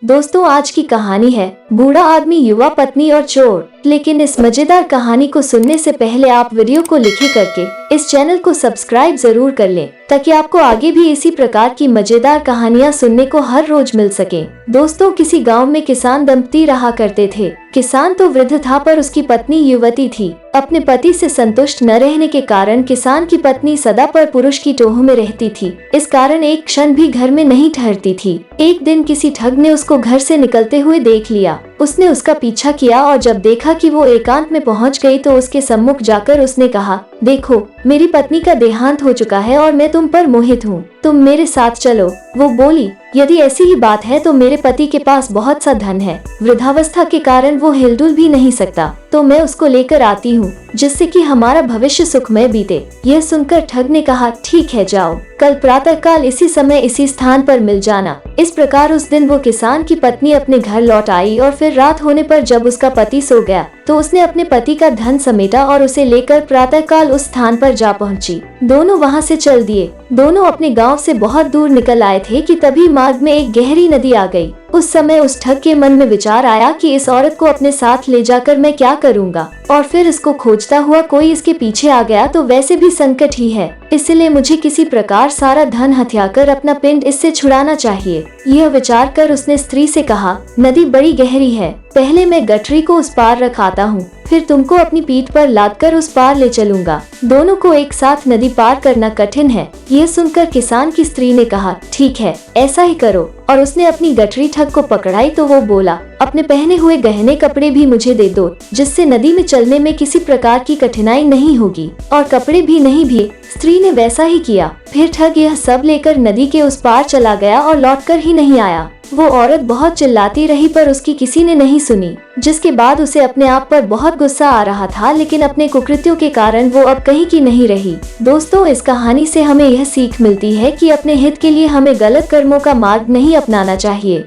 दोस्तों, आज की कहानी है बूढ़ा आदमी, युवा पत्नी और चोर। लेकिन इस मजेदार कहानी को सुनने से पहले आप वीडियो को लिखे करके इस चैनल को सब्सक्राइब जरूर कर लें, ताकि आपको आगे भी इसी प्रकार की मजेदार कहानियाँ सुनने को हर रोज मिल सके। दोस्तों, किसी गांव में किसान दंपति रहा करते थे। किसान तो वृद्ध था, पर उसकी पत्नी युवती थी। अपने पति से संतुष्ट न रहने के कारण किसान की पत्नी सदा पर पुरुष की टोह में रहती थी। इस कारण एक क्षण भी घर में नहीं ठहरती थी। एक दिन किसी ठग ने उसको घर से निकलते हुए देख लिया। उसने उसका पीछा किया और जब देखा कि वो एकांत में पहुंच गई तो उसके सम्मुख जाकर उसने कहा, देखो, मेरी पत्नी का देहांत हो चुका है और मैं तुम पर मोहित हूँ। तुम मेरे साथ चलो। वो बोली, यदि ऐसी ही बात है तो मेरे पति के पास बहुत सा धन है। वृद्धावस्था के कारण वो हिलडुल भी नहीं सकता, तो मैं उसको लेकर आती हूँ, जिससे कि हमारा भविष्य सुखमय बीते। यह सुनकर ठग ने कहा, ठीक है, जाओ, कल प्रातःकाल इसी समय इसी स्थान पर मिल जाना। इस प्रकार उस दिन वो किसान की पत्नी अपने घर लौट आई और फिर रात होने पर जब उसका पति सो गया तो उसने अपने पति का धन समेटा और उसे लेकर प्रातःकाल उस स्थान पर जा पहुंची। दोनों वहां से चल दिए। दोनों अपने गांव से बहुत दूर निकल आए थे कि तभी मार्ग में एक गहरी नदी आ गई। उस समय उस ठग के मन में विचार आया कि इस औरत को अपने साथ ले जाकर मैं क्या करूंगा, और फिर इसको खोजता हुआ कोई इसके पीछे आ गया तो वैसे भी संकट ही है, इसलिए मुझे किसी प्रकार सारा धन हथियाकर अपना पिंड इससे छुड़ाना चाहिए। यह विचार कर उसने स्त्री से कहा, नदी बड़ी गहरी है, पहले मैं गठरी को उस पार रखाता हूँ, फिर तुमको अपनी पीठ पर लादकर उस पार ले चलूंगा। दोनों को एक साथ नदी पार करना कठिन है। यह सुनकर किसान की स्त्री ने कहा, ठीक है, ऐसा ही करो। और उसने अपनी गठरी ठग को पकड़ाई तो वो बोला, अपने पहने हुए गहने कपड़े भी मुझे दे दो, जिससे नदी में चलने में किसी प्रकार की कठिनाई नहीं होगी। और कपड़े भी नहीं भी। स्त्री ने वैसा ही किया। फिर ठग यह सब लेकर नदी के उस पार चला गया और लौटकर ही नहीं आया। वो औरत बहुत चिल्लाती रही पर उसकी किसी ने नहीं सुनी, जिसके बाद उसे अपने आप पर बहुत गुस्सा आ रहा था, लेकिन अपने कुकृत्यों के कारण वो अब कहीं की नहीं रही। दोस्तों, इस कहानी से हमें यह सीख मिलती है कि अपने हित के लिए हमें गलत कर्मों का मार्ग नहीं अपनाना चाहिए।